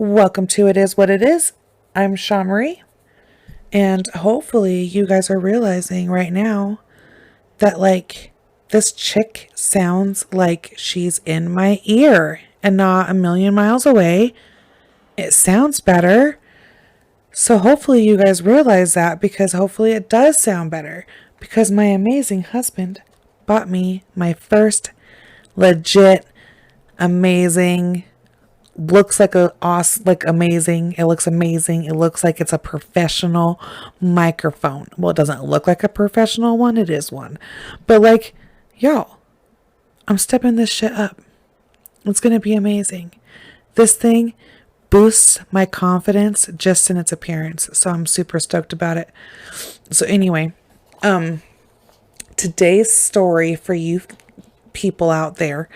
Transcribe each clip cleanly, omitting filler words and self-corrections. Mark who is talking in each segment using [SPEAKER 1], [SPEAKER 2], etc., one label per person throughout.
[SPEAKER 1] Welcome to It Is What It Is. I'm Shaw Marie, and hopefully you guys are realizing right now that this chick sounds like she's in my ear and not a million miles away. It sounds better. So hopefully you guys realize that, because hopefully it does sound better, because my amazing husband bought me my first legit amazing, looks like amazing. It looks amazing. It looks like it's a professional microphone. Well, it doesn't look like a professional one. It is one. But y'all, I'm stepping this shit up. It's going to be amazing. This thing boosts my confidence just in its appearance. So I'm super stoked about it. So anyway, today's story for you people out there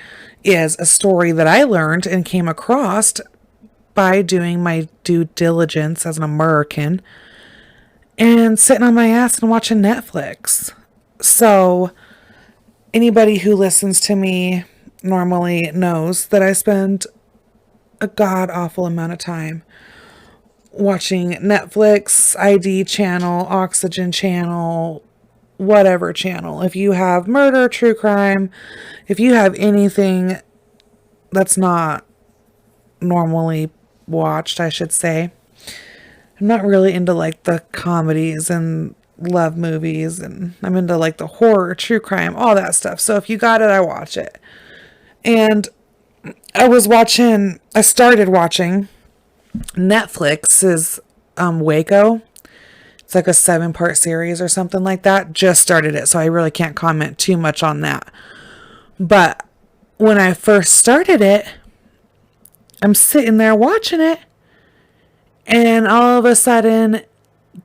[SPEAKER 1] is a story that I learned and came across by doing my due diligence as an American and sitting on my ass and watching Netflix. So anybody who listens to me normally knows that I spend a god awful amount of time watching Netflix, ID channel, Oxygen channel, whatever channel. If you have murder, true crime, if you have anything that's not normally watched, I should say. I'm not really into the comedies and love movies, and I'm into the horror, true crime, all that stuff. So if you got it, I watch it. And I started watching Netflix's Waco. It's like a 7-part series or something like that. Just started it, so I really can't comment too much on that. But when I first started it, I'm sitting there watching it, and all of a sudden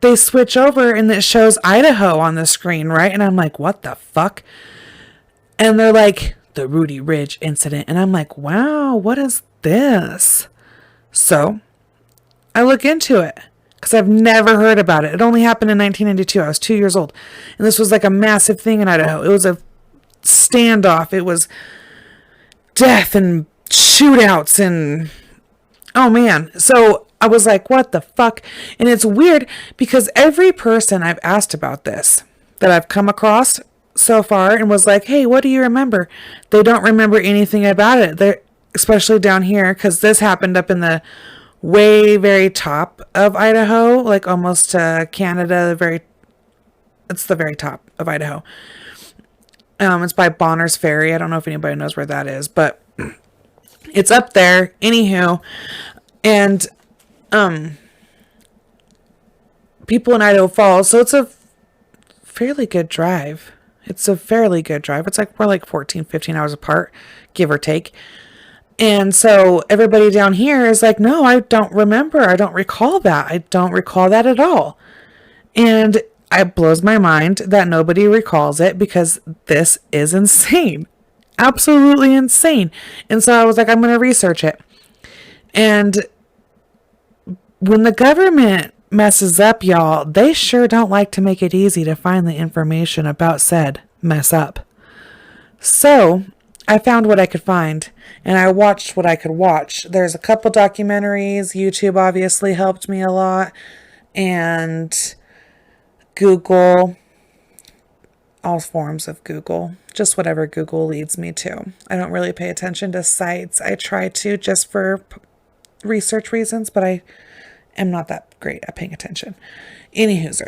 [SPEAKER 1] they switch over and it shows Idaho on the screen, right? And I'm like, what the fuck? And they're like, the Rudy Ridge incident. And I'm like, wow, what is this? So I look into it, because I've never heard about it. It only happened in 1992. I was 2 years old. And this was a massive thing in Idaho. It was a standoff. It was death and shootouts and... oh, man. So I was like, what the fuck? And it's weird, because every person I've asked about this that I've come across so far and was like, hey, what do you remember? They don't remember anything about it. They're, especially down here, because this happened up in the way very top of Idaho, almost to Canada. It's the very top of Idaho. It's by Bonner's Ferry. I don't know if anybody knows where that is, but it's up there. Anywho, and people in Idaho Falls. So it's a fairly good drive. It's we're 14, 15 hours apart, give or take. And so everybody down here is like, no, I don't remember. I don't recall that. I don't recall that at all. And it blows my mind that nobody recalls it, because this is insane. Absolutely insane. And so I was like, I'm going to research it. And when the government messes up, y'all, they sure don't like to make it easy to find the information about said mess up. So I found what I could find, and I watched what I could watch. There's a couple documentaries. YouTube obviously helped me a lot, and Google, all forms of Google, just whatever Google leads me to. I don't really pay attention to sites. I try to, just for research reasons, but I am not that great at paying attention. Anywho's.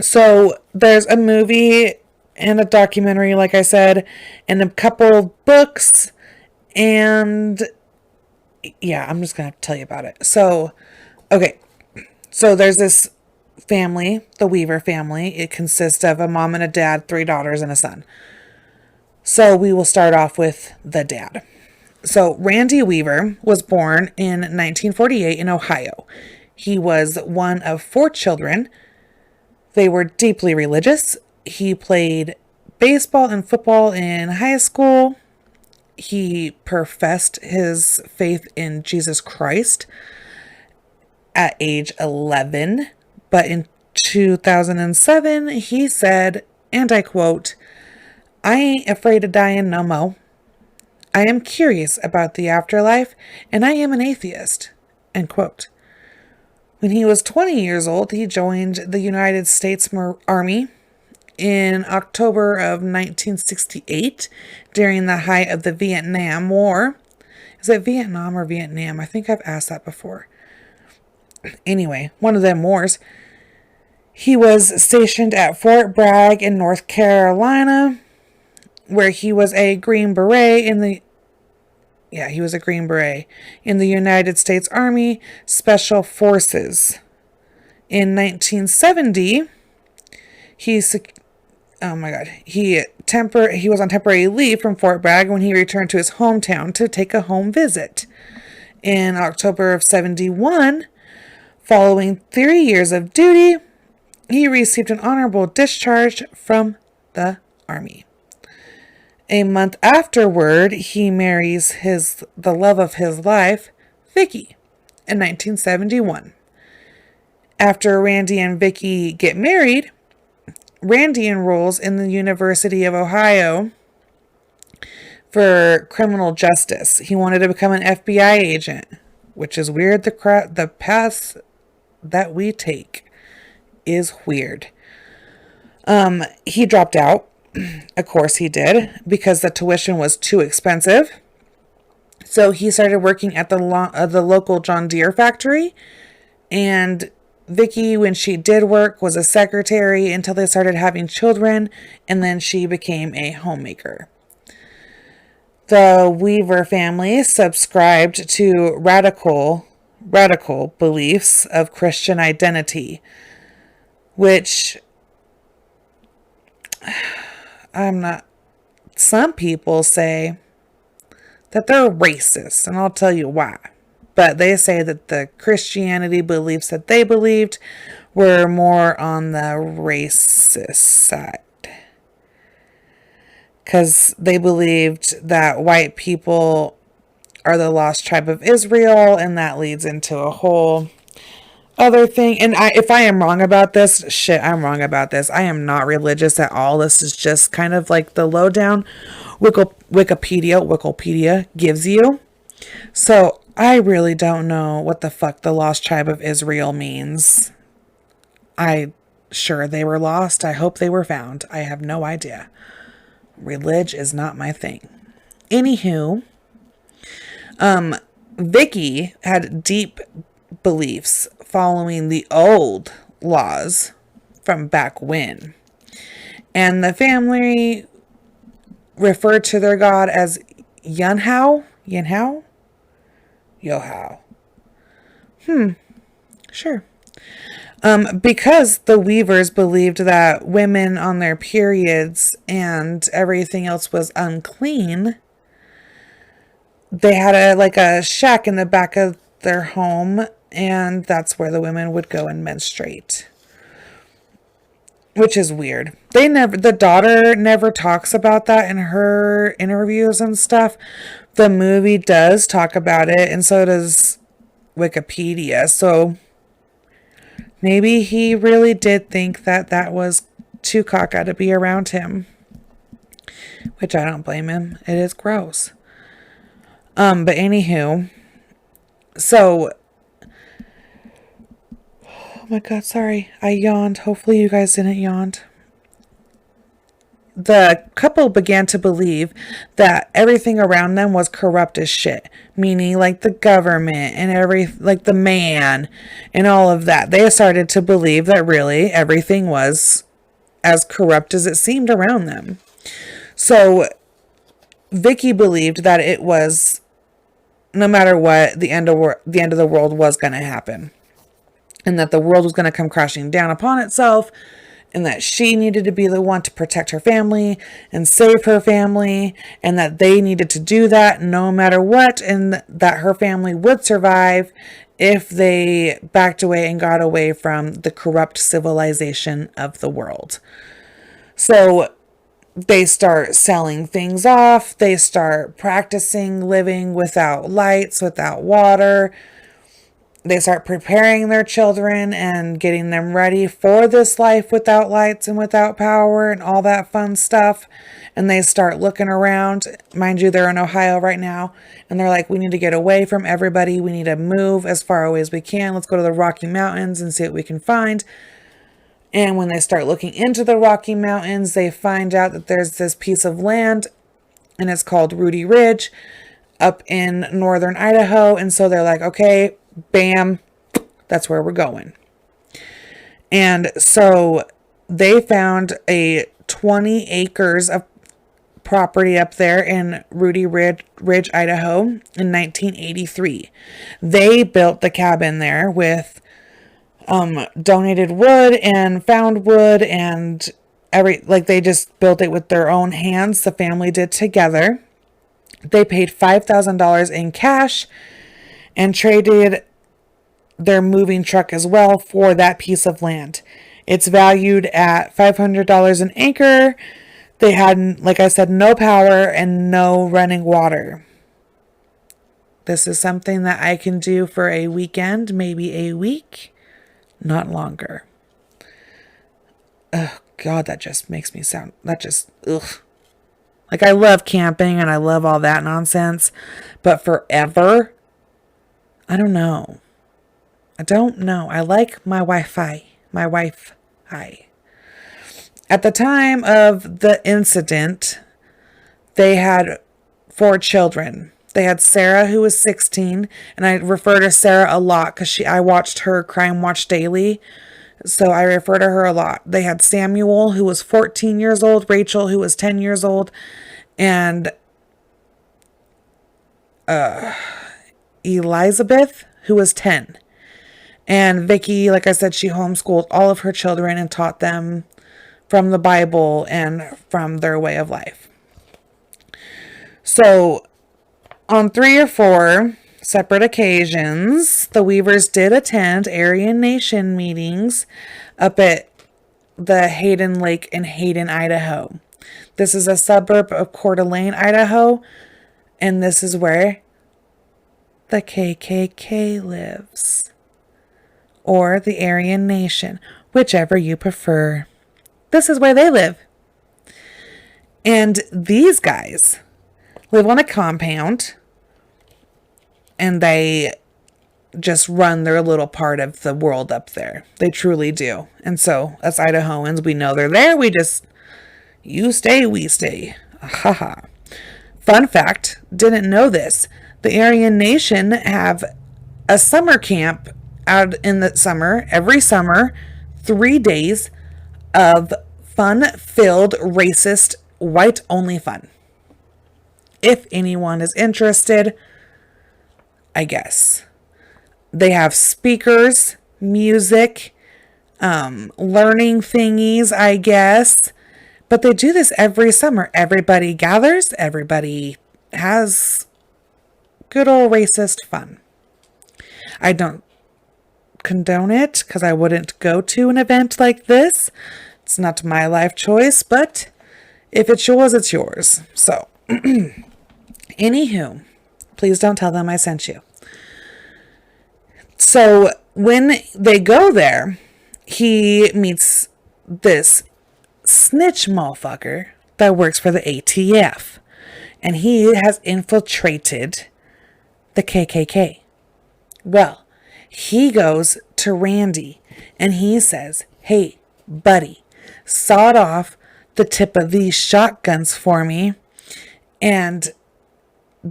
[SPEAKER 1] So there's a movie and a documentary, like I said, and a couple books, and yeah, I'm just going to tell you about it. So, okay, so there's this family, the Weaver family. It consists of a mom and a dad, 3 daughters, and a son. So we will start off with the dad. So Randy Weaver was born in 1948 in Ohio. He was one of 4 children. They were deeply religious. He played baseball and football in high school. He professed his faith in Jesus Christ at age 11. But in 2007, he said, and I quote, "I ain't afraid of dying no mo. I am curious about the afterlife, and I am an atheist. End quote. When he was 20 years old, he joined the United States Army in October of 1968 during the height of the Vietnam War. Is it Vietnam or Vietnam? I think I've asked that before. Anyway, one of them wars. He was stationed at Fort Bragg in North Carolina, where he was a Green Beret in the United States Army Special Forces. In 1970, he was on temporary leave from Fort Bragg when he returned to his hometown to take a home visit. In October of 71, following 3 years of duty, he received an honorable discharge from the Army. A month afterward, he marries the love of his life, Vicki, in 1971. After Randy and Vicki get married, Randy enrolls in the University of Ohio for criminal justice. He wanted to become an FBI agent, which is weird. The path that we take is weird. He dropped out. Of course he did, because the tuition was too expensive. So he started working at the local John Deere factory. And Vicki, when she did work, was a secretary until they started having children. And then she became a homemaker. The Weaver family subscribed to radical beliefs of Christian identity, which some people say that they're racist, and I'll tell you why. But they say that the Christianity beliefs that they believed were more on the racist side. Because they believed that white people are the lost tribe of Israel, and that leads into a whole other thing. And if I am wrong about this, I'm wrong about this. I am not religious at all. This is just kind of like the lowdown Wikipedia gives you. So I really don't know what the fuck the lost tribe of Israel means. Sure they were lost. I hope they were found. I have no idea. Religion is not my thing. Anywho, Vicki had deep beliefs following the old laws from back when. And the family referred to their god as Yohao? Sure. Because the Weavers believed that women on their periods and everything else was unclean, they had a shack in the back of their home, and that's where the women would go and menstruate. Which is weird. The daughter never talks about that in her interviews and stuff. The movie does talk about it, and so does Wikipedia. So maybe he really did think that was too cockeyed to be around him. Which I don't blame him. It is gross. But anywho, so, oh my God, sorry, I yawned. Hopefully you guys didn't yawn. The couple began to believe that everything around them was corrupt as shit, meaning like the government and the man and all of that. They started to believe that really everything was as corrupt as it seemed around them. So Vicki believed that it was, no matter what, the end of the world was going to happen, and that the world was going to come crashing down upon itself, and that she needed to be the one to protect her family and save her family, and that they needed to do that no matter what, and that her family would survive if they backed away and got away from the corrupt civilization of the world. So they start selling things off. They start practicing living without lights, without water. they start preparing their children and getting them ready for this life without lights and without power and all that fun stuff. And they start looking around. Mind you, they're in Ohio right now. And they're like, we need to get away from everybody. We need to move as far away as we can. Let's go to the Rocky Mountains and see what we can find. And when they start looking into the Rocky Mountains, they find out that there's this piece of land, and it's called Rudy Ridge up in northern Idaho. And so they're like, okay, bam, that's where we're going. And so they found a 20 acres of property up there in Rudy Ridge, Idaho in 1983. They built the cabin there with donated wood and found wood and they just built it with their own hands. The family did together. They paid $5,000 in cash and traded their moving truck as well for that piece of land. It's valued at $500 an acre. They had, like I said, no power and no running water. This is something that I can do for a weekend, maybe a week, not longer. Oh, God, that just makes me sound, ugh. Like, I love camping and I love all that nonsense, but forever, I don't know. I like my Wi-Fi. At the time of the incident, they had 4 children. They had Sarah, who was 16, and I refer to Sarah a lot because I watched her Crime Watch daily, so I refer to her a lot. They had Samuel, who was 14 years old, Rachel, who was 10 years old, and Elizabeth, who was 10. And Vicki, like I said, she homeschooled all of her children and taught them from the Bible and from their way of life. So, on 3 or 4 separate occasions, the Weavers did attend Aryan Nation meetings up at the Hayden Lake in Hayden, Idaho. This is a suburb of Coeur d'Alene, Idaho, and this is where the KKK lives. Or the Aryan Nation, whichever you prefer. This is where they live. And these guys live on a compound, and they just run their little part of the world up there. They truly do. And so, as Idahoans, we know they're there. You stay, we stay. Haha. Fun fact, didn't know this. The Aryan Nation have a summer camp out in the summer, every summer, 3 days of fun-filled, racist, white-only fun. If anyone is interested, I guess. They have speakers, music, learning thingies, I guess. But they do this every summer. Everybody gathers, everybody has good old racist fun. I don't condone it because I wouldn't go to an event like this. It's not my life choice, but if it's yours, it's yours. So, anywho, please don't tell them I sent you. So, when they go there, he meets this snitch motherfucker that works for the ATF. And he has infiltrated the KKK. Well, he goes to Randy and he says, hey, buddy, sawed off the tip of these shotguns for me and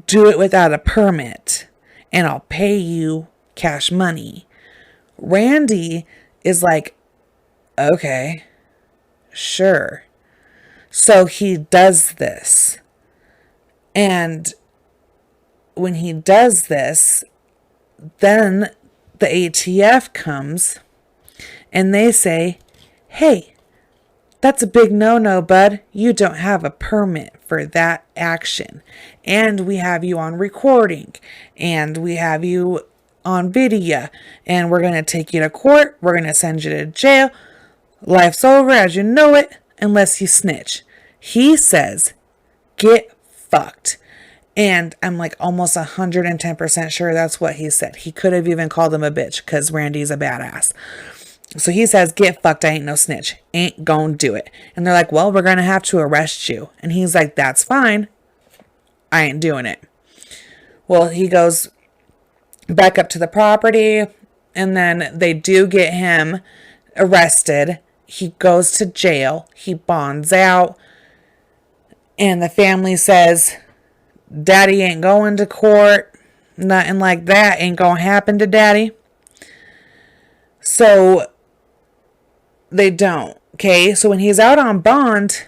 [SPEAKER 1] do it without a permit and I'll pay you cash money. Randy is like, okay, sure. So he does this. And when he does this, then the ATF comes and they say, hey, that's a big no-no, bud. You don't have a permit for that action. And we have you on recording. And we have you on video. And we're going to take you to court. We're going to send you to jail. Life's over as you know it, unless you snitch. He says, get fucked. And I'm like almost 110% sure that's what he said. He could have even called him a bitch because Randy's a badass. So he says, get fucked, I ain't no snitch. Ain't gonna do it. And they're like, well, we're gonna have to arrest you. And he's like, that's fine. I ain't doing it. Well, he goes back up to the property, and then they do get him arrested. He goes to jail. He bonds out. And the family says, Daddy ain't going to court. Nothing like that ain't gonna happen to Daddy. So they don't. Okay, so when he's out on bond,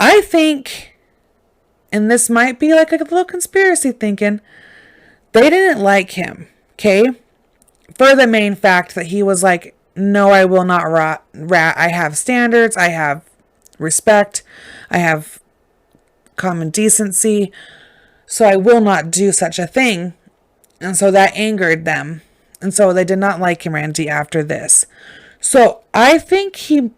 [SPEAKER 1] I think, and this might be like a little conspiracy thinking, they didn't like him. Okay, for the main fact that he was like, no, I will not rat. I have standards. I have respect. I have common decency. So I will not do such a thing. And so that angered them. And so they did not like him, Randy, after this. So I think he,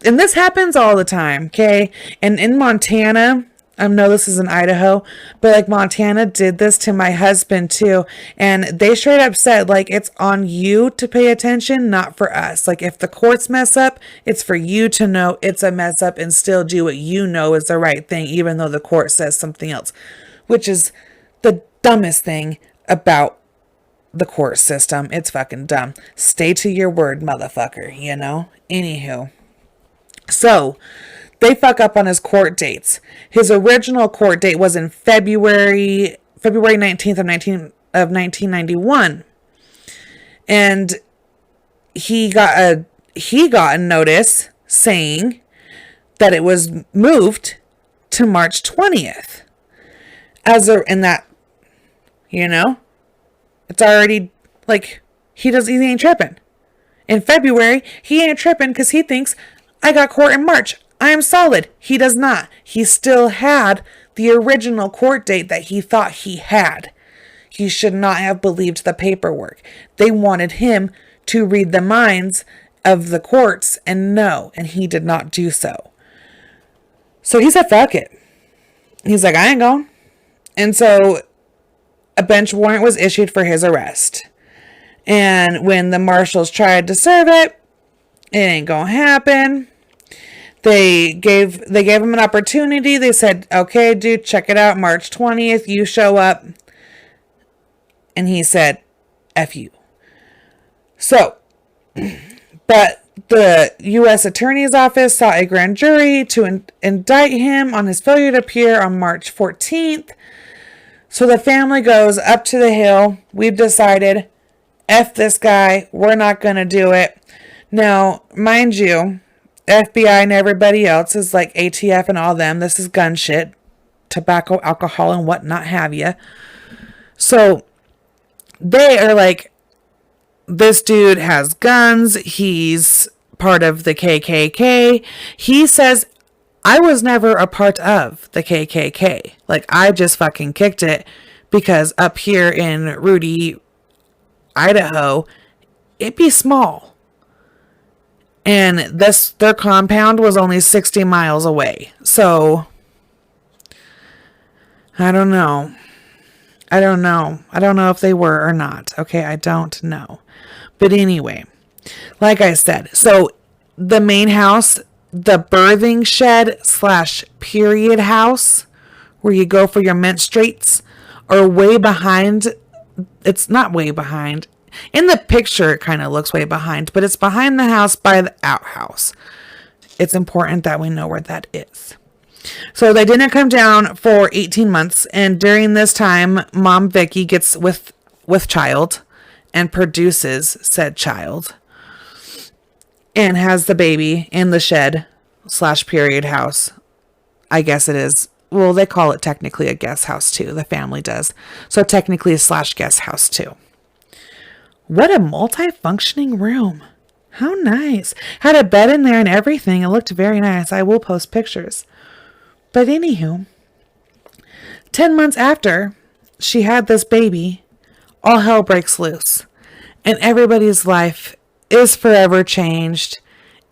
[SPEAKER 1] and this happens all the time, okay? And in Montana, I know this is in Idaho, but like Montana did this to my husband too. And they straight up said, like, it's on you to pay attention, not for us. Like, if the courts mess up, it's for you to know it's a mess up and still do what you know is the right thing, even though the court says something else, which is the dumbest thing about the court system. It's fucking dumb. Stay to your word, motherfucker, you know? Anywho. So, they fuck up on his court dates. His original court date was in February 19th of 1991. And he got a notice saying that it was moved to March 20th. In that, you know, it's already like he ain't tripping. In February, he ain't tripping because he thinks I got court in March. I am solid. He does not. He still had the original court date that he thought he had. He should not have believed the paperwork. They wanted him to read the minds of the courts and know, and he did not do so. So he said, fuck it. He's like, I ain't going. And so a bench warrant was issued for his arrest. And when the marshals tried to serve it, it ain't gonna happen. They gave him an opportunity. They said, okay, dude, check it out. March 20th, you show up. And he said, F you. So, but the U.S. Attorney's Office sought a grand jury to indict him on his failure to appear on March 14th. So the family goes up to the hill. We've decided, F this guy. We're not going to do it. Now, mind you, FBI and everybody else is like ATF and all them. This is gun shit. Tobacco, alcohol, and whatnot have you. So they are like, this dude has guns. He's part of the KKK. He says, I was never a part of the KKK. Like, I just fucking kicked it because up here in Rudy, Idaho, it'd be small. And their compound was only 60 miles away. So, I don't know. I don't know if they were or not. Okay, I don't know. But anyway, like I said, so the main house, the birthing shed / period house, where you go for your menstruates, are way behind. It's not way behind. In the picture, it kind of looks way behind, but it's behind the house by the outhouse. It's important that we know where that is. So they didn't come down for 18 months, and during this time, Mom Vicki gets with child and produces said child and has the baby in the shed / period house. I guess it is. Well, they call it technically a guest house too. The family does. So technically a / guest house too. What a multi-functioning room. How nice. Had a bed in there and everything. It looked very nice. I will post pictures. But anywho, 10 months after she had this baby, all hell breaks loose. And everybody's life is forever changed.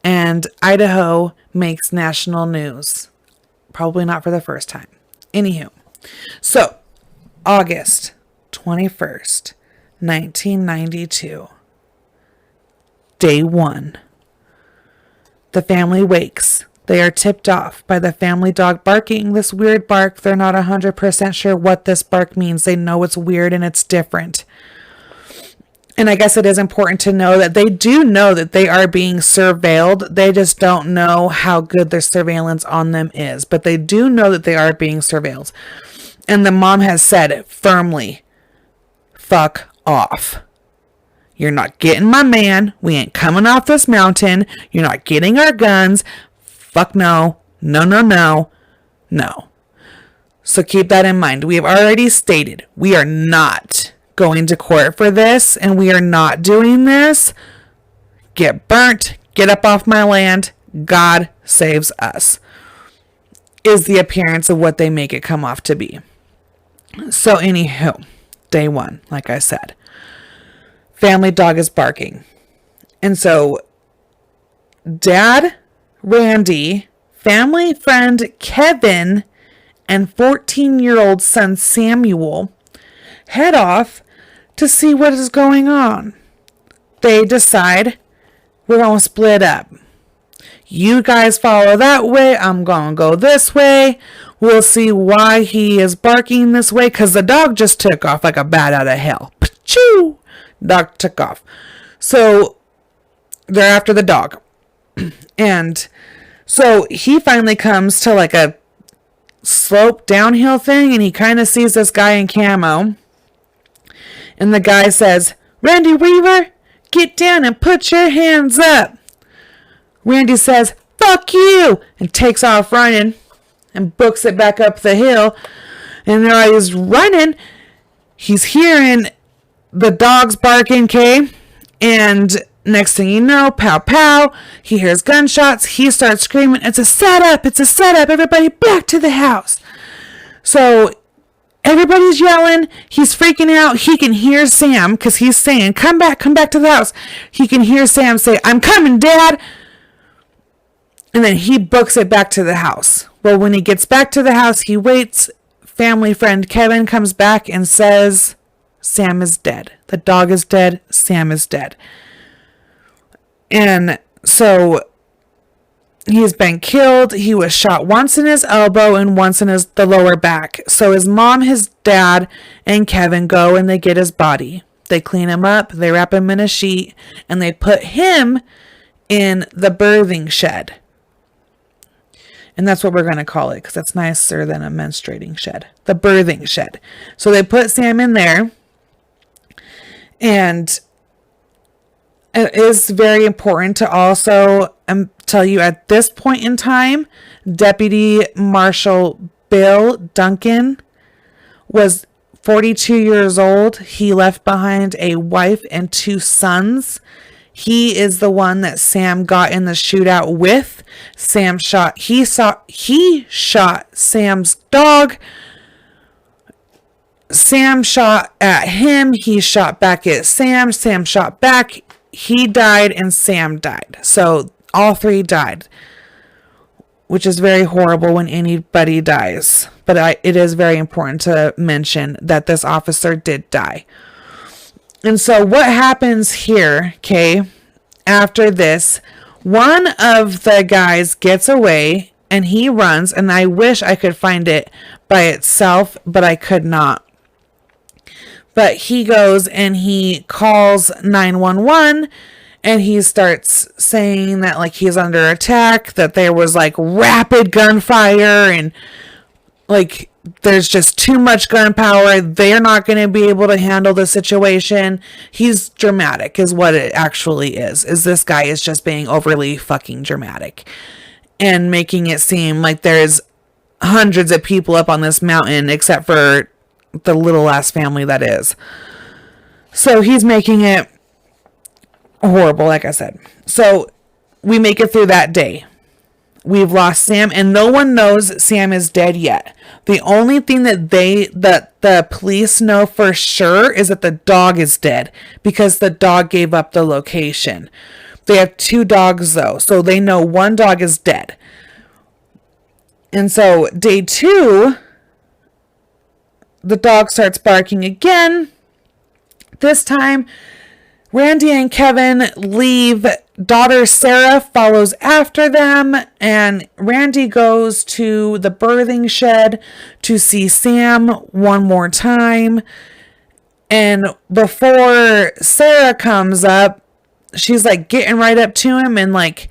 [SPEAKER 1] And Idaho makes national news. Probably not for the first time. Anywho. So, August 21st, 1992. Day 1. The family wakes. They are tipped off by the family dog barking this weird bark. They're not 100% sure what this bark means. They know it's weird and it's different. And I guess it is important to know that they do know that they are being surveilled. They just don't know how good their surveillance on them is. But they do know that they are being surveilled. And the mom has said firmly, fuck off. You're not getting my man. We ain't coming off this mountain. You're not getting our guns. Fuck no. No, no, no. No. So keep that in mind. We have already stated we are not going to court for this, and we are not doing this. Get burnt. Get up off my land. God saves us. Is the appearance of what they make it come off to be. So anywho, day 1, like I said, family dog is barking. And so Dad, Randy, family friend Kevin, and 14-year-old son Samuel head off to see what is going on. They decide, we're going to split up. You guys follow that way. I'm going to go this way. We'll see why he is barking this way, because the dog just took off like a bat out of hell. Pachoo! Dog took off. So they're after the dog. And so he finally comes to like a slope downhill thing, and he kind of sees this guy in camo. And the guy says, Randy Weaver, get down and put your hands up. Randy says, fuck you, and takes off running and books it back up the hill. And while he's running, he's hearing the dogs barking, okay? And next thing you know, pow, pow, he hears gunshots. He starts screaming, it's a setup, it's a setup. Everybody back to the house. So everybody's yelling. He's freaking out. He can hear Sam, because he's saying, come back to the house. He can hear Sam say, I'm coming, Dad. And then he books it back to the house. Well, when he gets back to the house, he waits. Family friend Kevin comes back and says, Sam is dead. The dog is dead. Sam is dead. And so he's been killed. He was shot once in his elbow and once in the lower back. So his mom, his dad, and Kevin go and they get his body. They clean him up. They wrap him in a sheet. And they put him in the birthing shed. And that's what we're going to call it, because that's nicer than a menstruating shed. The birthing shed. So they put Sam in there. And it is very important to also tell you at this point in time, Deputy Marshal Bill Duncan was 42 years old. He left behind a wife and 2 sons. He is the one that Sam got in the shootout with. He shot Sam's dog. Sam shot at him. He shot back at Sam. Sam shot back. He died and Sam died. So all 3 died, which is very horrible when anybody dies. But it is very important to mention that this officer did die. And so what happens here, okay, after this, one of the guys gets away and he runs, and I wish I could find it by itself, but I could not. But he goes and he calls 911 and he starts saying that like he's under attack, that there was like rapid gunfire and like there's just too much gunpowder. They're not going to be able to handle the situation. He's dramatic is what it actually is this guy is just being overly fucking dramatic and making it seem like there's hundreds of people up on this mountain except for the little ass family that is. So he's making it horrible, like I said. So we make it through that day. We've lost Sam, and no one knows Sam is dead yet. The only thing that the police know for sure is that the dog is dead because the dog gave up the location. They have 2 dogs though, so they know one dog is dead. And so day 2, the dog starts barking again. This time, Randy and Kevin leave. Daughter Sarah follows after them, and Randy goes to the birthing shed to see Sam one more time. And before Sarah comes up, she's like getting right up to him, and like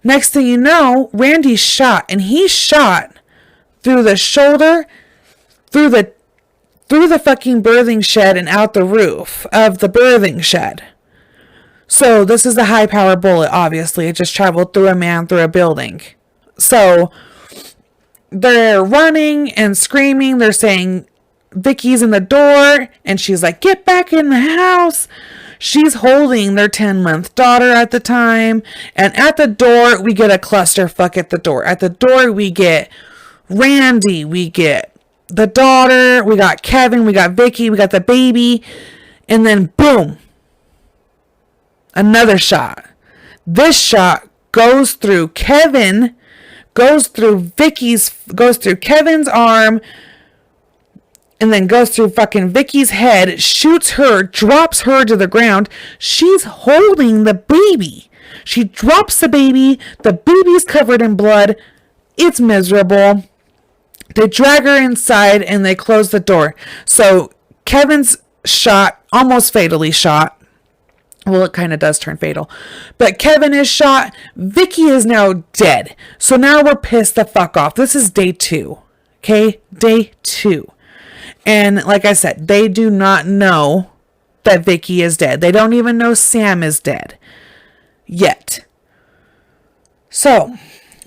[SPEAKER 1] next thing you know, Randy's shot, and he's shot through the shoulder, through the fucking birthing shed and out the roof of the birthing shed. So this is a high power bullet, obviously. It just traveled through a man through a building. So they're running and screaming. They're saying Vicky's in the door, and she's like, get back in the house. She's holding their 10-month daughter at the time. And at the door, we get a clusterfuck at the door. At the door, we get Randy. We get the daughter. We got Kevin. We got Vicki. We got the baby. And then boom. Another shot. This shot goes through Kevin. Goes through Kevin's arm. And then goes through fucking Vicky's head, shoots her, drops her to the ground. She's holding the baby. She drops the baby's covered in blood. It's miserable. They drag her inside and they close the door. So Kevin's shot, almost fatally shot. Well, it kind of does turn fatal. But Kevin is shot. Vicky is now dead. So now we're pissed the fuck off. This is day 2. Okay? Day 2. And like I said, they do not know that Vicki is dead. They don't even know Sam is dead yet. So,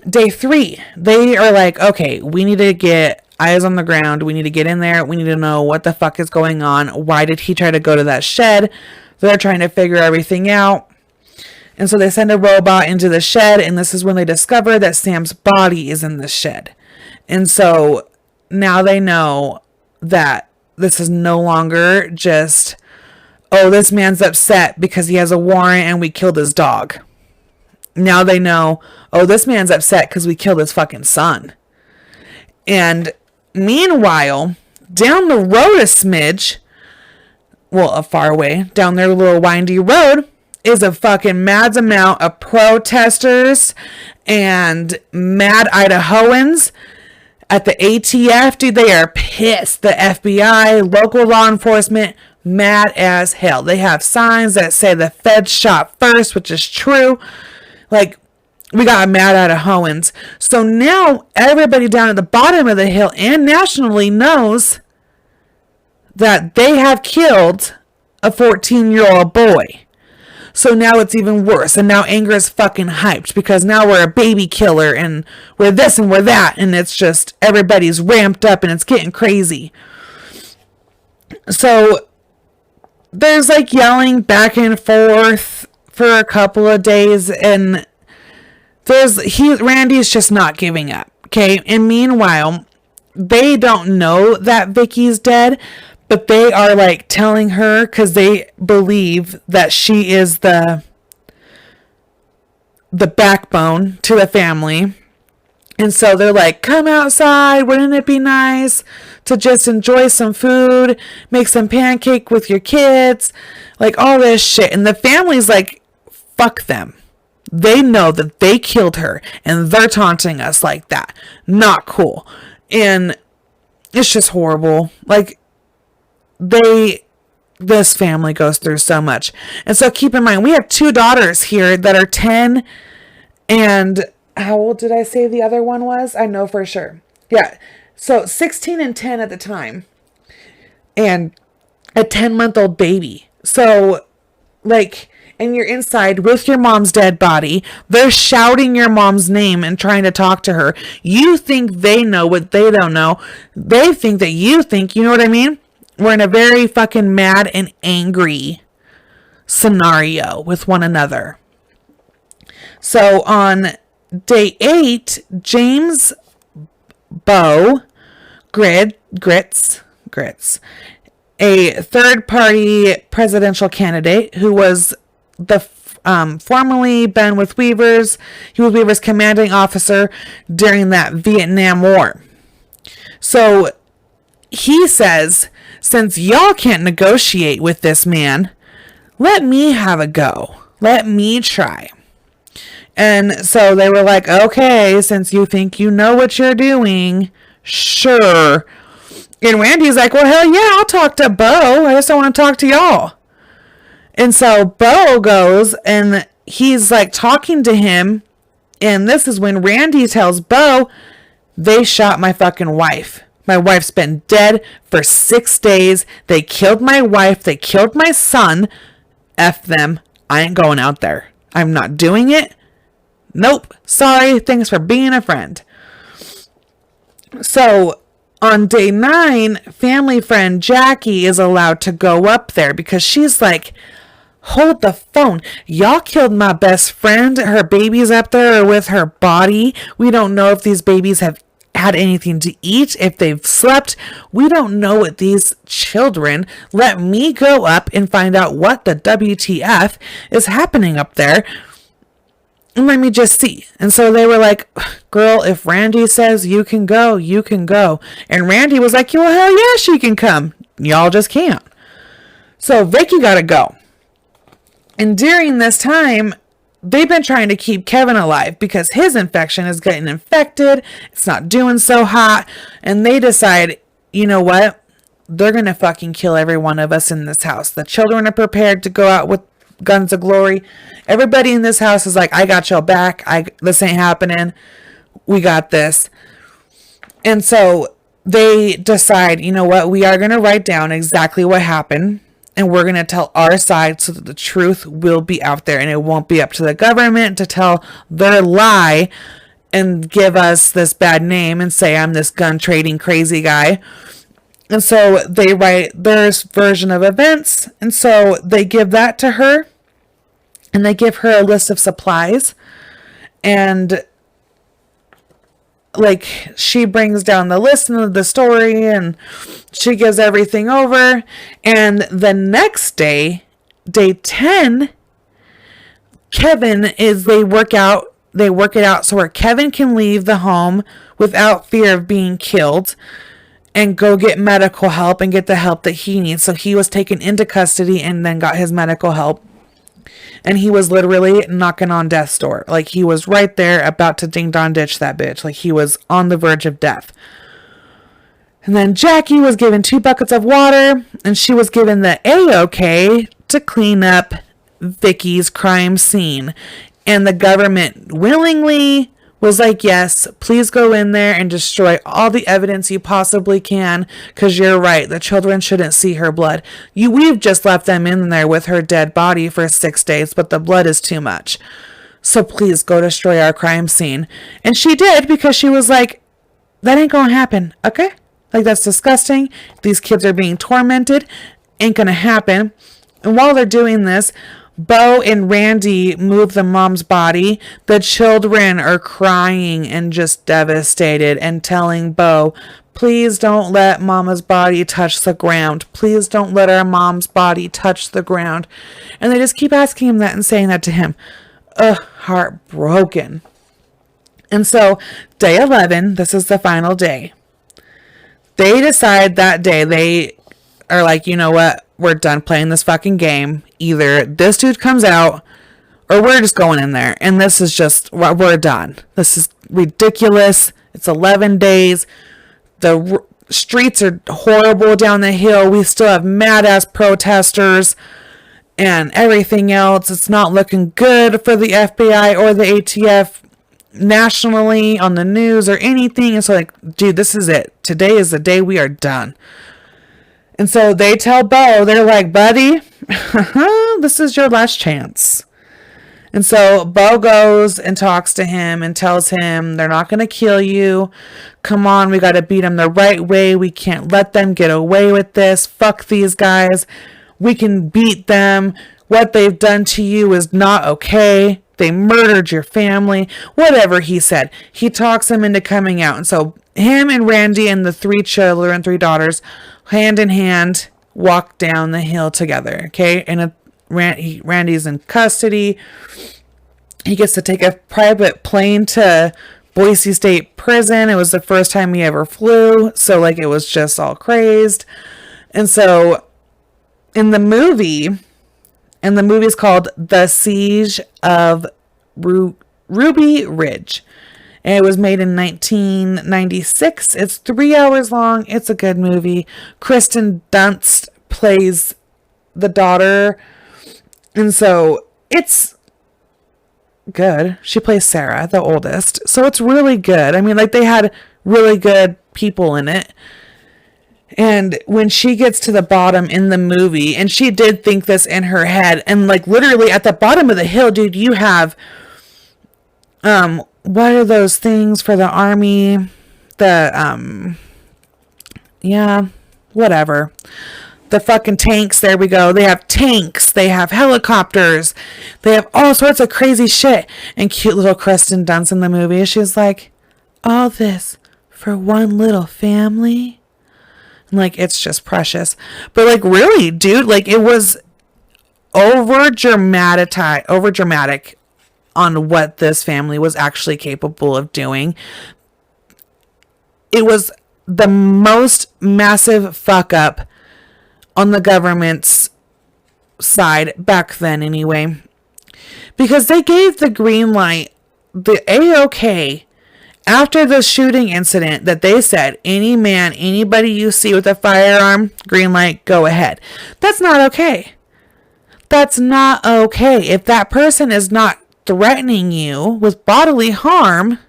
[SPEAKER 1] day 3, they are like, okay, we need to get eyes on the ground. We need to get in there. We need to know what the fuck is going on. Why did he try to go to that shed? They're trying to figure everything out. And so they send a robot into the shed, and this is when they discover that Sam's body is in the shed. And so now they know that this is no longer just, oh, this man's upset because he has a warrant and we killed his dog. Now they know, oh, this man's upset because we killed his fucking son. And meanwhile, down the road a smidge, well, a far way, down their little windy road, is a fucking mad amount of protesters and mad Idahoans at the ATF. Dude, they are pissed. The FBI, local law enforcement, mad as hell. They have signs that say the feds shot first, which is true. Like, we got mad Idahoans. So now everybody down at the bottom of the hill and nationally knows that they have killed a 14-year-old boy. So now it's even worse. And now anger is fucking hyped because now we're a baby killer and we're this and we're that. And it's just everybody's ramped up and it's getting crazy. So there's like yelling back and forth for a couple of days. And Randy's just not giving up. Okay. And meanwhile, they don't know that Vicky's dead. But they are like telling her because they believe that she is the backbone to the family. And so they're like, come outside. Wouldn't it be nice to just enjoy some food, make some pancake with your kids, like all this shit. And the family's like, fuck them. They know that they killed her and they're taunting us like that. Not cool. And it's just horrible. Like, this family goes through so much. And so keep in mind, we have 2 daughters here that are 10 and how old did I say the other one was? I know for sure. Yeah. So 16 and 10 at the time and a 10-month-old baby. So like, and you're inside with your mom's dead body. They're shouting your mom's name and trying to talk to her. You think they know what they don't know. They think that you think, you know what I mean? We're in a very fucking mad and angry scenario with one another. So on day 8, James Grits, a third-party presidential candidate who was the formerly been with Weaver's. He was Weaver's commanding officer during that Vietnam War. So he says, since y'all can't negotiate with this man, let me have a go. Let me try. And so they were like, okay, since you think you know what you're doing, sure. And Randy's like, well, hell yeah, I'll talk to Bo. I just don't want to talk to y'all. And so Bo goes and he's like talking to him. And this is when Randy tells Bo, they shot my fucking wife. My wife's been dead for 6 days. They killed my wife. They killed my son. F them. I ain't going out there. I'm not doing it. Nope. Sorry. Thanks for being a friend. So on day 9, family friend Jackie is allowed to go up there because she's like, hold the phone. Y'all killed my best friend. Her baby's up there with her body. We don't know if these babies have had anything to eat, if they've slept. We don't know what these children. Let me go up and find out what the WTF is happening up there. And let me just see. And so they were like, girl, if Randy says you can go, you can go. And Randy was like, well, hell yeah, she can come. Y'all just can't. So Vicki got to go. And during this time, they've been trying to keep Kevin alive because his infection is getting infected. It's not doing so hot. And they decide, you know what? They're going to fucking kill every one of us in this house. The children are prepared to go out with guns of glory. Everybody in this house is like, I got y'all back. This ain't happening. We got this. And so they decide, you know what? We are going to write down exactly what happened. And we're going to tell our side so that the truth will be out there. And it won't be up to the government to tell their lie and give us this bad name and say I'm this gun trading crazy guy. And so they write their version of events. And so they give that to her. And they give her a list of supplies. And like she brings down the list of the story and she gives everything over. And the next day, day 10, they work it out so where Kevin can leave the home without fear of being killed and go get medical help and get the help that he needs. So he was taken into custody and then got his medical help. And he was literally knocking on death's door. Like, he was right there about to ding-dong ditch that bitch. Like, he was on the verge of death. And then Jackie was given 2 buckets of water. And she was given the A-OK to clean up Vicki's crime scene. And the government willingly was like, yes, please go in there and destroy all the evidence you possibly can, because you're right, the children shouldn't see her blood. We've just left them in there with her dead body for 6 days, but the blood is too much. So please go destroy our crime scene. And she did, because she was like, that ain't gonna happen, okay? Like, that's disgusting. These kids are being tormented. Ain't gonna happen. And while they're doing this, Bo and Randy move the mom's body. The children are crying and just devastated and telling Bo, please don't let mama's body touch the ground. Please don't let our mom's body touch the ground. And they just keep asking him that and saying that to him. Heartbroken. And so day 11, this is the final day. They decide that day, they are like, you know what? We're done playing this fucking game. Either this dude comes out or we're just going in there. And this is just, we're done. This is ridiculous. It's 11 days. The streets are horrible down the hill. We still have mad ass protesters and everything else. It's not looking good for the FBI or the ATF nationally on the news or anything. And so like, dude, this is it. Today is the day we are done. And so they tell Bo, they're like, buddy, this is your last chance. And so Bo goes and talks to him and tells him they're not going to kill you. Come on, we got to beat them the right way. We can't let them get away with this. Fuck these guys. We can beat them. What they've done to you is not okay. They murdered your family. Whatever he said. He talks him into coming out. And so him and Randy and the 3 children, 3 daughters, hand in hand, walk down the hill together, okay? And Randy's in custody. He gets to take a private plane to Boise State Prison. It was the first time he ever flew. So, like, it was just all crazed. And so, in the movie is called The Siege of Ruby Ridge. And it was made in 1996. It's 3 hours long. It's a good movie. Kristen Dunst plays the daughter. And so it's good. She plays Sarah, the oldest. So it's really good. I mean, like, they had really good people in it. And when she gets to the bottom in the movie, and she did think this in her head, and like literally at the bottom of the hill, dude, you have what are those things for the army? The yeah, whatever. The fucking tanks, there we go. They have tanks, they have helicopters, they have all sorts of crazy shit. And cute little Kristen Dunst in the movie, she's like, all this for one little family? Like, it's just precious. But like, really, dude, like, it was over dramatic on what this family was actually capable of doing. It was the most massive fuck up on the government's side back then anyway, because they gave the green light, the A-OK, after the shooting incident, that they said, anybody you see with a firearm, green light, go ahead. That's not okay. That's not okay. If that person is not threatening you with bodily harm,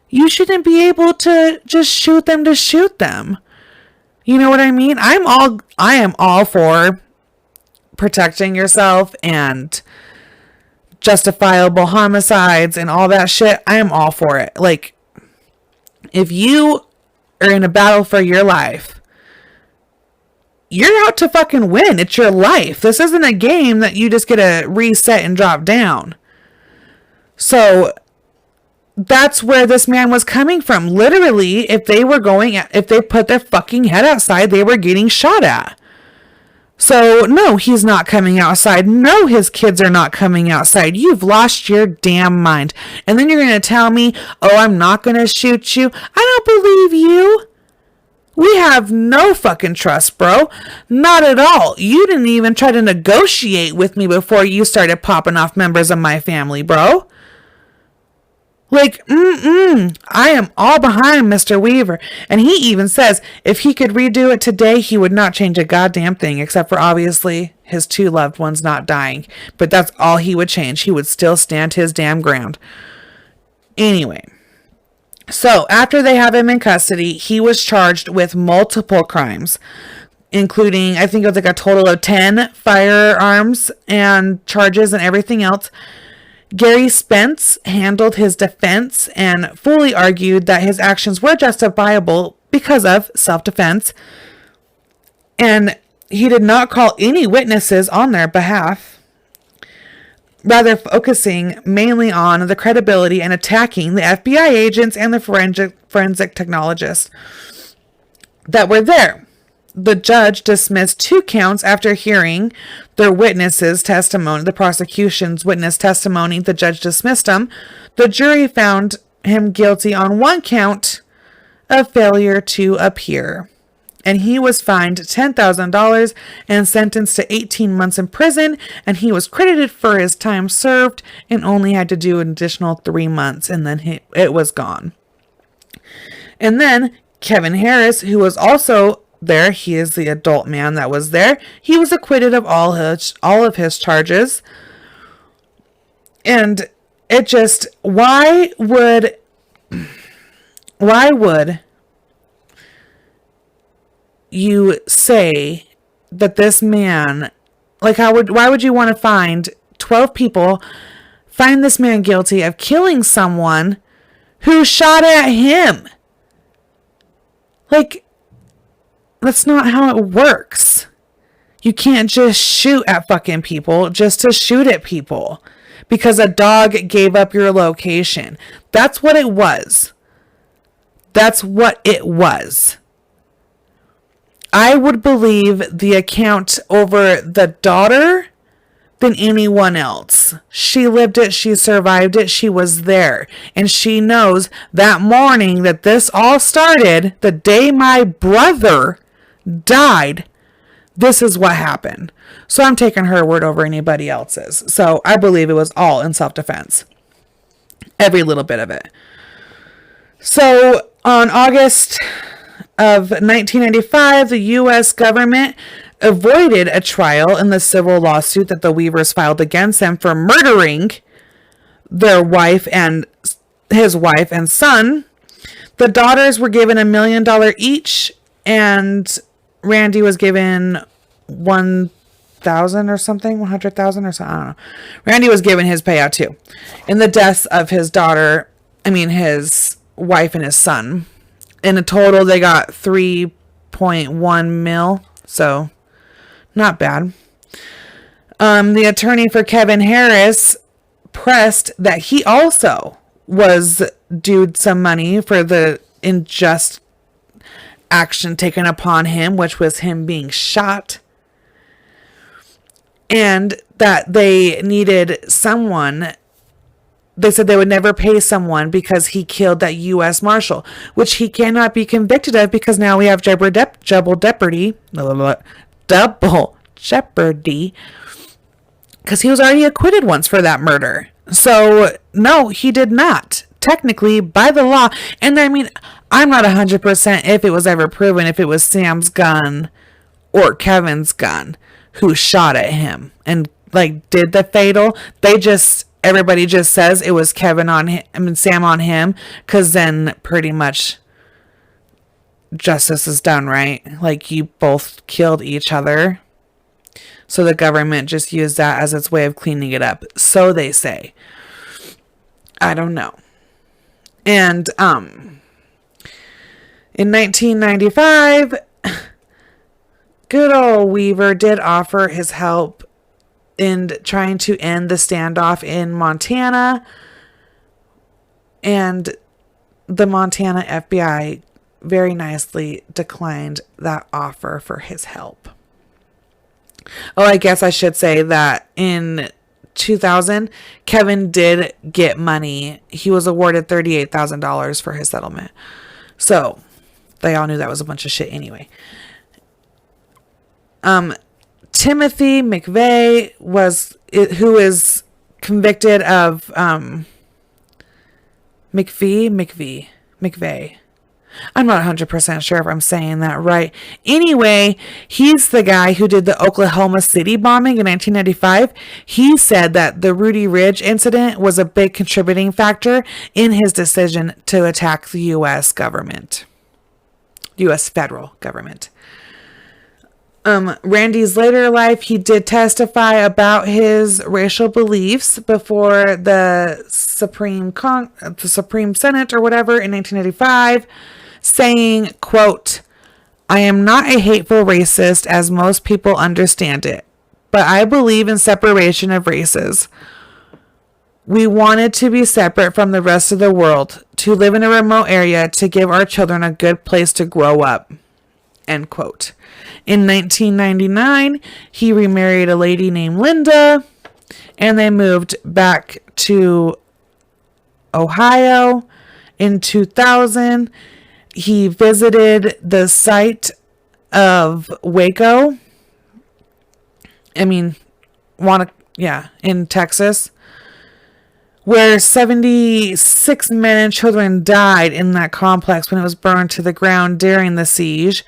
[SPEAKER 1] you shouldn't be able to just shoot them to shoot them. You know what I mean? I am all for protecting yourself and justifiable homicides and all that shit. I am all for it. Like, if you are in a battle for your life, you're out to fucking win. It's your life. This isn't a game that you just get to reset and drop down. So that's where this man was coming from. Literally, if they put their fucking head outside, they were getting shot at. So, no, he's not coming outside. No, his kids are not coming outside. You've lost your damn mind. And then you're going to tell me, oh, I'm not going to shoot you. I don't believe you. We have no fucking trust, bro. Not at all. You didn't even try to negotiate with me before you started popping off members of my family, bro. Like, I am all behind Mr. Weaver. And he even says if he could redo it today, he would not change a goddamn thing, except for obviously his two loved ones not dying. But that's all he would change. He would still stand his damn ground. Anyway, so after they have him in custody, he was charged with multiple crimes, including, I think it was like a total of 10 firearms and charges and everything else. Gary Spence handled his defense and fully argued that his actions were justifiable because of self-defense, and he did not call any witnesses on their behalf, rather focusing mainly on the credibility and attacking the FBI agents and the forensic technologists that were there. The judge dismissed 2 counts after hearing their witnesses' testimony, the prosecution's witness testimony. The judge dismissed them. The jury found him guilty on 1 count of failure to appear, and he was fined $10,000 and sentenced to 18 months in prison, and he was credited for his time served and only had to do an additional 3 months, and then it was gone. And then Kevin Harris, who was also there, he is the adult man that was there, he was acquitted of all of his charges. And it just, why would you say that this man, like, why would you want to find 12 people, find this man guilty of killing someone who shot at him? Like, that's not how it works. You can't just shoot at fucking people just to shoot at people because a dog gave up your location. That's what it was. That's what it was. I would believe the account over the daughter than anyone else. She lived it. She survived it. She was there. And she knows that morning that this all started, the day my brother died, this is what happened. So I'm taking her word over anybody else's. So I believe it was all in self-defense. Every little bit of it. So on August of 1995, the U.S. government avoided a trial in the civil lawsuit that the Weavers filed against them for murdering their wife and his wife and son. The daughters were given $1 million each, and Randy was given 1,000 or something, 100,000 or something. I don't know. Randy was given his payout too. In the deaths of his his wife and his son. In a total, they got 3.1 mil. So, not bad. The attorney for Kevin Harris pressed that he also was due some money for the unjust action taken upon him, which was him being shot. And that they needed someone. They said they would never pay someone because he killed that U.S. Marshal, which he cannot be convicted of because now we have double jeopardy, because he was already acquitted once for that murder. So, no, he did not. Technically, by the law. And I mean, I'm not 100% if it was ever proven if it was Sam's gun or Kevin's gun who shot at him and, did the fatal. Everybody just says it was Sam on him, because then pretty much justice is done, right? You both killed each other. So the government just used that as its way of cleaning it up. So they say. I don't know. And in 1995, good old Weaver did offer his help in trying to end the standoff in Montana. And the Montana FBI very nicely declined that offer for his help. Oh, I guess I should say that in 2000, Kevin did get money. He was awarded $38,000 for his settlement. So they all knew that was a bunch of shit anyway. Timothy McVeigh who is convicted of McVeigh. I'm not 100% sure if I'm saying that right. Anyway, he's the guy who did the Oklahoma City bombing in 1995. He said that the Rudy Ridge incident was a big contributing factor in his decision to attack the U.S. government. U.S. federal government. Randy's later life, he did testify about his racial beliefs before the Supreme Senate or whatever in 1985, saying, quote, "I am not a hateful racist as most people understand it, but I believe in separation of races. We wanted to be separate from the rest of the world, to live in a remote area, to give our children a good place to grow up." End quote. In 1999, he remarried a lady named Linda, and they moved back to Ohio. In 2000, he visited the site of Waco. In Texas, where 76 men and children died in that complex when it was burned to the ground during the siege.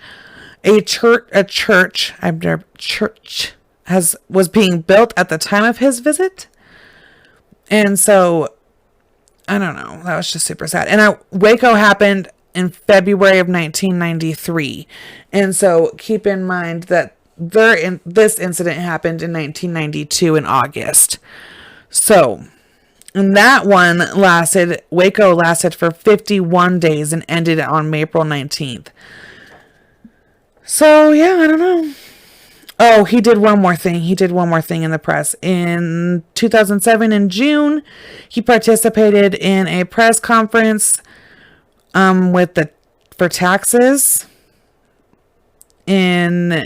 [SPEAKER 1] A church was being built at the time of his visit. And so, I don't know. That was just super sad. And Waco happened in February of 1993. And so, keep in mind that this incident happened in 1992 in August. So, and that one Waco lasted for 51 days and ended on April 19th. So, yeah, I don't know. Oh, he did one more thing. In the press. In 2007, in June, he participated in a press conference for taxes with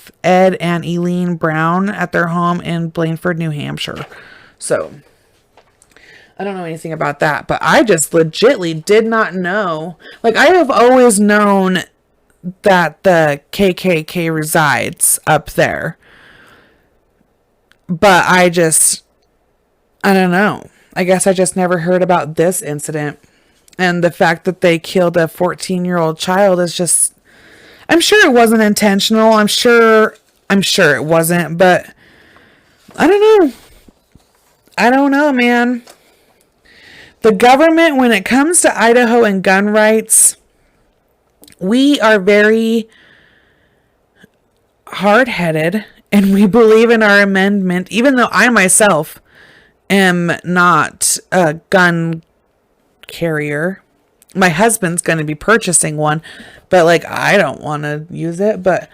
[SPEAKER 1] with Ed and Eileen Brown at their home in Blandford, New Hampshire. So I don't know anything about that, but I just legitly did not know. Like, I have always known that the KKK resides up there, but I don't know. I guess I just never heard about this incident. And the fact that they killed a 14-year-old child is just, I'm sure it wasn't intentional. I'm sure it wasn't, but I don't know, man. The government, when it comes to Idaho and gun rights, we are very hard-headed, and we believe in our amendment, even though I myself am not a gun carrier. My husband's going to be purchasing one, but like, I don't want to use it. But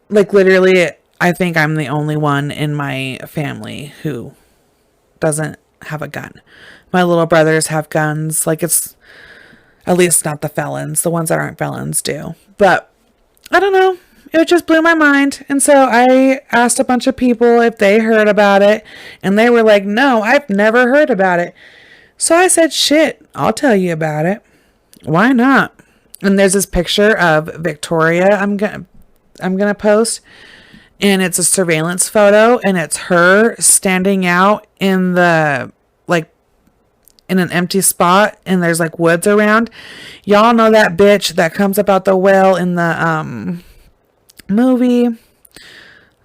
[SPEAKER 1] like, literally, I think I'm the only one in my family who doesn't have a gun. My little brothers have guns. Like, it's at least not the felons. The ones that aren't felons do. But I don't know. It just blew my mind. And so I asked a bunch of people if they heard about it, and they were like, no, I've never heard about it. So I said, shit, I'll tell you about it. Why not? And there's this picture of Victoria I'm gonna post, and it's a surveillance photo, and it's her standing out in the, like, in an empty spot, and there's like woods around. Y'all know that bitch that comes up out the well in the movie.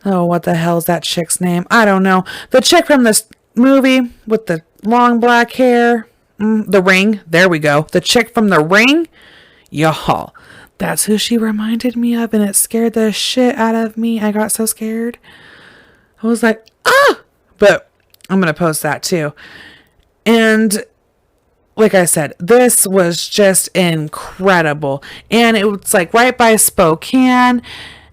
[SPEAKER 1] Oh, what the hell is that chick's name? I don't know. The chick from this movie with the long black hair. The Ring. There we go. The chick from The Ring. Y'all, that's who she reminded me of, and it scared the shit out of me. I got so scared. I was like, ah! But I'm going to post that too. And like I said, this was just incredible. And it was like right by Spokane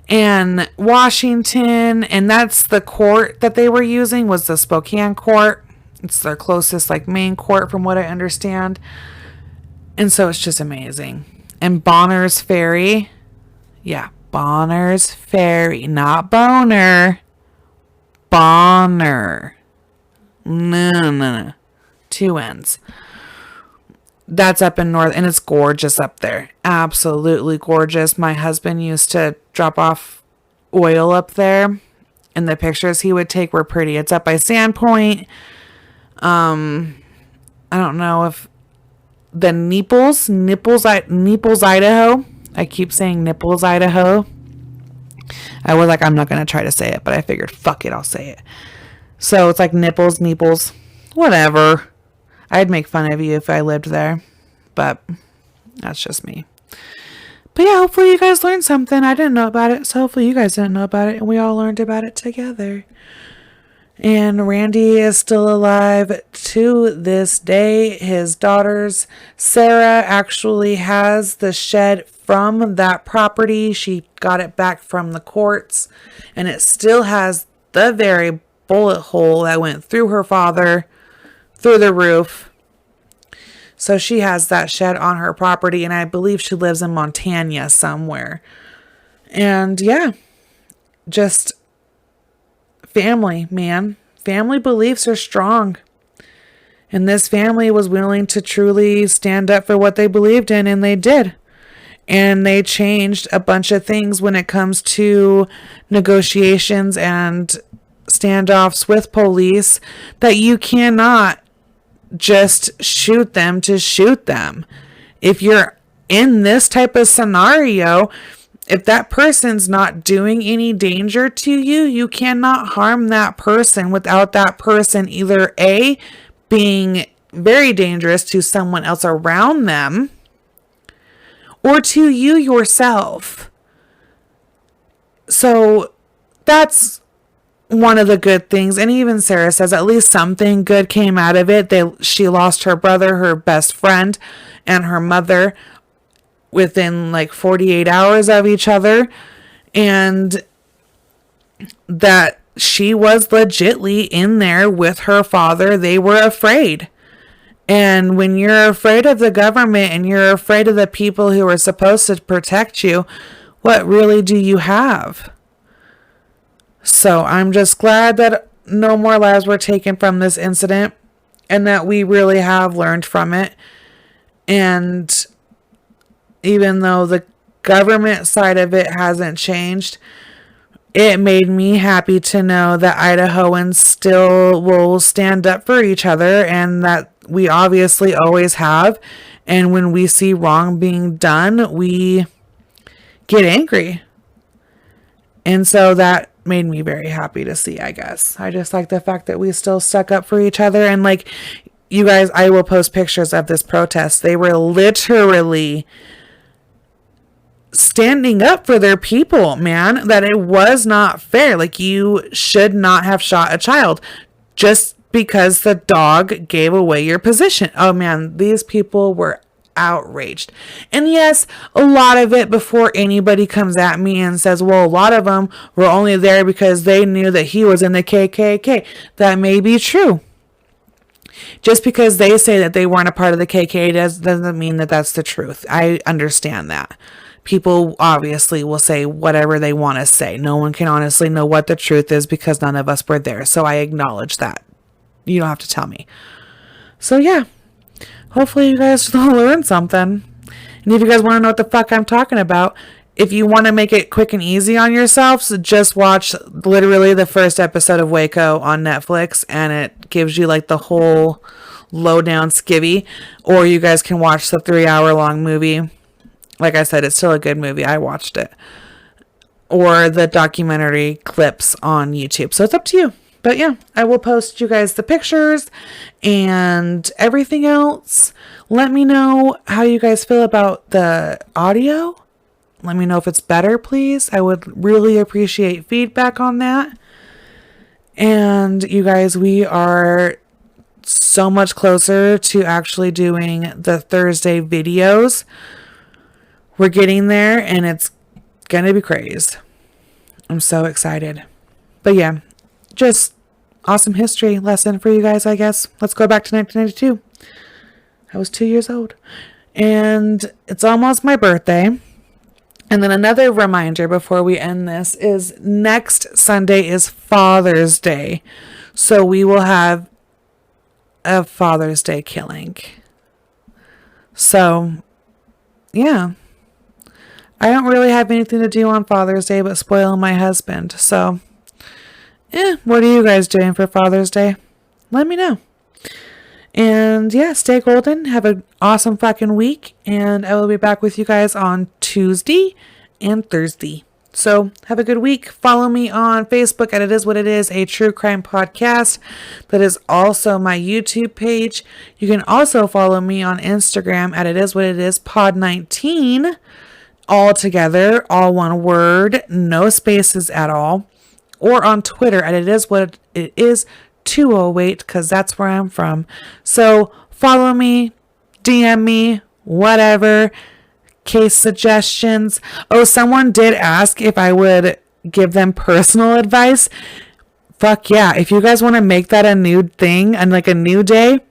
[SPEAKER 1] and Washington. And that's the court that they were using, was the Spokane court. It's their closest, like, main court from what I understand. And so it's just amazing. And Bonner's Ferry. Yeah, Bonner's Ferry. Not Boner. Bonner. No. 2 N's. That's up in north, and it's gorgeous up there. Absolutely gorgeous. My husband used to drop off oil up there, and the pictures he would take were pretty. It's up by Sandpoint. I don't know if the Nipples, Idaho. I keep saying Nipples, Idaho. I was like, I'm not going to try to say it, but I figured, fuck it, I'll say it. So it's like Nipples, whatever. I'd make fun of you if I lived there, but that's just me. But yeah, hopefully you guys learned something. I didn't know about it, so hopefully you guys didn't know about it, and we all learned about it together. And Randy is still alive to this day. His daughters, Sarah, actually has the shed from that property. She got it back from the courts, and it still has the very bullet hole that went through her father, through the roof. So she has that shed on her property, and I believe she lives in Montana somewhere. And yeah, just family, man. Family beliefs are strong. And this family was willing to truly stand up for what they believed in, and they did. And they changed a bunch of things when it comes to negotiations and standoffs with police, that you cannot just shoot them to shoot them. If you're in this type of scenario, if that person's not doing any danger to you, you cannot harm that person without that person either A, being very dangerous to someone else around them, or to you yourself. So that's one of the good things. And even Sarah says at least something good came out of it. She lost her brother, her best friend, and her mother within like 48 hours of each other, and that she was legitly in there with her father. They were afraid. And when you're afraid of the government and you're afraid of the people who are supposed to protect you, what really do you have? So I'm just glad that no more lives were taken from this incident and that we really have learned from it. And even though the government side of it hasn't changed, it made me happy to know that Idahoans still will stand up for each other, and that we obviously always have. And when we see wrong being done, we get angry. And so that made me very happy to see, I guess. I just like the fact that we still stuck up for each other. And like, you guys, I will post pictures of this protest. They were literally standing up for their people, man, that it was not fair. Like, you should not have shot a child just because the dog gave away your position. Oh man, these people were outraged. And yes, a lot of it, before anybody comes at me and says, well, a lot of them were only there because they knew that he was in the KKK. That may be true. Just because they say that they weren't a part of the KKK doesn't mean that that's the truth. I understand that. People obviously will say whatever they want to say. No one can honestly know what the truth is because none of us were there. So I acknowledge that. You don't have to tell me. So yeah, hopefully you guys will learn something. And if you guys want to know what the fuck I'm talking about, if you want to make it quick and easy on yourselves, just watch literally the first episode of Waco on Netflix, and it gives you like the whole lowdown skivvy. Or you guys can watch the 3-hour long movie. Like I said, it's still a good movie. I watched it. Or the documentary clips on YouTube. So it's up to you. But yeah, I will post you guys the pictures and everything else. Let me know how you guys feel about the audio. Let me know if it's better, please. I would really appreciate feedback on that. And you guys, we are so much closer to actually doing the Thursday videos. We're getting there, and it's going to be crazy. I'm so excited. But yeah, just awesome history lesson for you guys, I guess. Let's go back to 1992. I was 2 years old. And it's almost my birthday. And then another reminder before we end this is next Sunday is Father's Day. So we will have a Father's Day killing. So, yeah. I don't really have anything to do on Father's Day but spoil my husband. So, what are you guys doing for Father's Day? Let me know. And yeah, stay golden. Have an awesome fucking week. And I will be back with you guys on Tuesday and Thursday. So have a good week. Follow me on Facebook at It Is What It Is, a true crime podcast. That is also my YouTube page. You can also follow me on Instagram at It Is What It Is Pod19. All together, all one word, no spaces at all. Or on Twitter at It Is What It Is 208, because that's where I'm from. So follow me, DM me, whatever. Case suggestions. Oh, someone did ask if I would give them personal advice. Fuck yeah. If you guys want to make that a new thing and like a new day,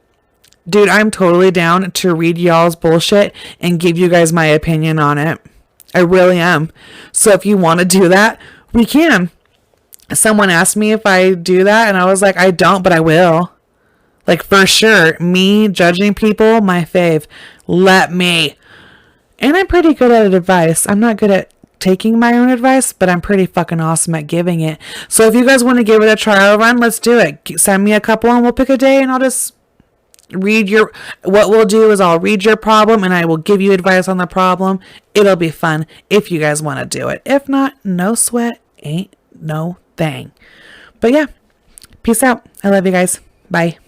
[SPEAKER 1] dude, I'm totally down to read y'all's bullshit and give you guys my opinion on it. I really am. So if you want to do that, we can. Someone asked me if I do that, and I was like, I don't, but I will. Like, for sure. Me judging people, my fave. Let me. And I'm pretty good at advice. I'm not good at taking my own advice, but I'm pretty fucking awesome at giving it. So if you guys want to give it a trial run, let's do it. Send me a couple and we'll pick a day, and I'll just read your... What we'll do is I'll read your problem, and I will give you advice on the problem. It'll be fun if you guys want to do it. If not, no sweat. Ain't no thing. But yeah, peace out. I love you guys. Bye.